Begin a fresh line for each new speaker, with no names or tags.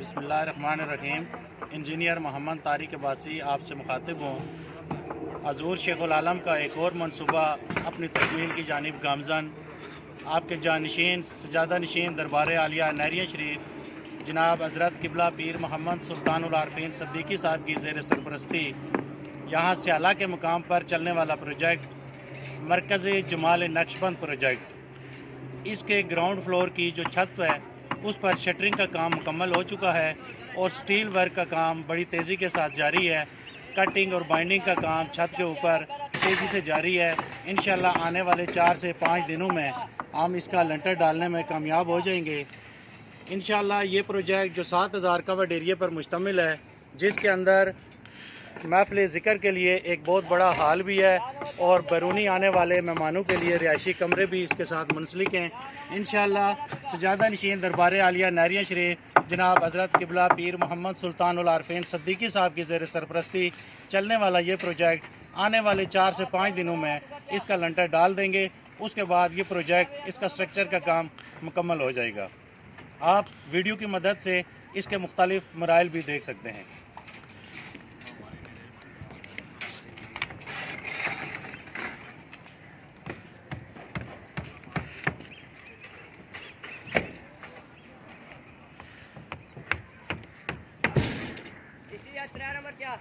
बिस्मिल्लाहिर्रहमानिर्रहीम। इंजीनियर मोहम्मद तारिक अब्बासी आपसे मुखातिब हूँ। हज़ूर शेखुल आलम का एक और मनसूबा अपनी तकमील की जानिब गामज़न। आपके जानशीन सजादा नशीन दरबार आलिया नहरिया शरीफ जनाब हज़रत किबला पीर मोहम्मद सुल्तानुल आरफीन सिद्दीकी साहब की ज़ेर सरपरस्ती यहाँ स्याला के मुकाम पर चलने वाला प्रोजेक्ट मरकज़ी जमाल नक्शबंद प्रोजेक्ट, इसके ग्राउंड फ्लोर की जो छत है उस पर शटरिंग का काम मुकम्मल हो चुका है और स्टील वर्क का काम बड़ी तेज़ी के साथ जारी है। कटिंग और बाइंडिंग का काम छत के ऊपर तेज़ी से जारी है। इंशाल्लाह आने वाले 4 से 5 दिनों में हम इसका लंटर डालने में कामयाब हो जाएंगे। इंशाल्लाह ये प्रोजेक्ट जो 7000 कवर्ड एरिया पर मुश्तमिल है, जिसके अंदर महफिल ज़िक्र के लिए एक बहुत बड़ा हाल भी है और बैरूनी आने वाले मेहमानों के लिए रिहायशी कमरे भी इसके साथ मुंसलिक हैं। इंशाल्लाह सजादा नशीन दरबार आलिया नहरिया शरीफ जनाब हज़रत किबला पीर मोहम्मद सुल्तानुल आरफीन सिद्दीकी साहब की ज़ेर सरपरस्ती चलने वाला ये प्रोजेक्ट आने वाले 4 से 5 दिनों में इसका लंटर डाल देंगे। उसके बाद ये प्रोजेक्ट इसका स्ट्रक्चर का काम मुकम्मल हो जाएगा। आप वीडियो की मदद से इसके मुख्तलिफ मराइल भी देख सकते हैं।
नंबर क्या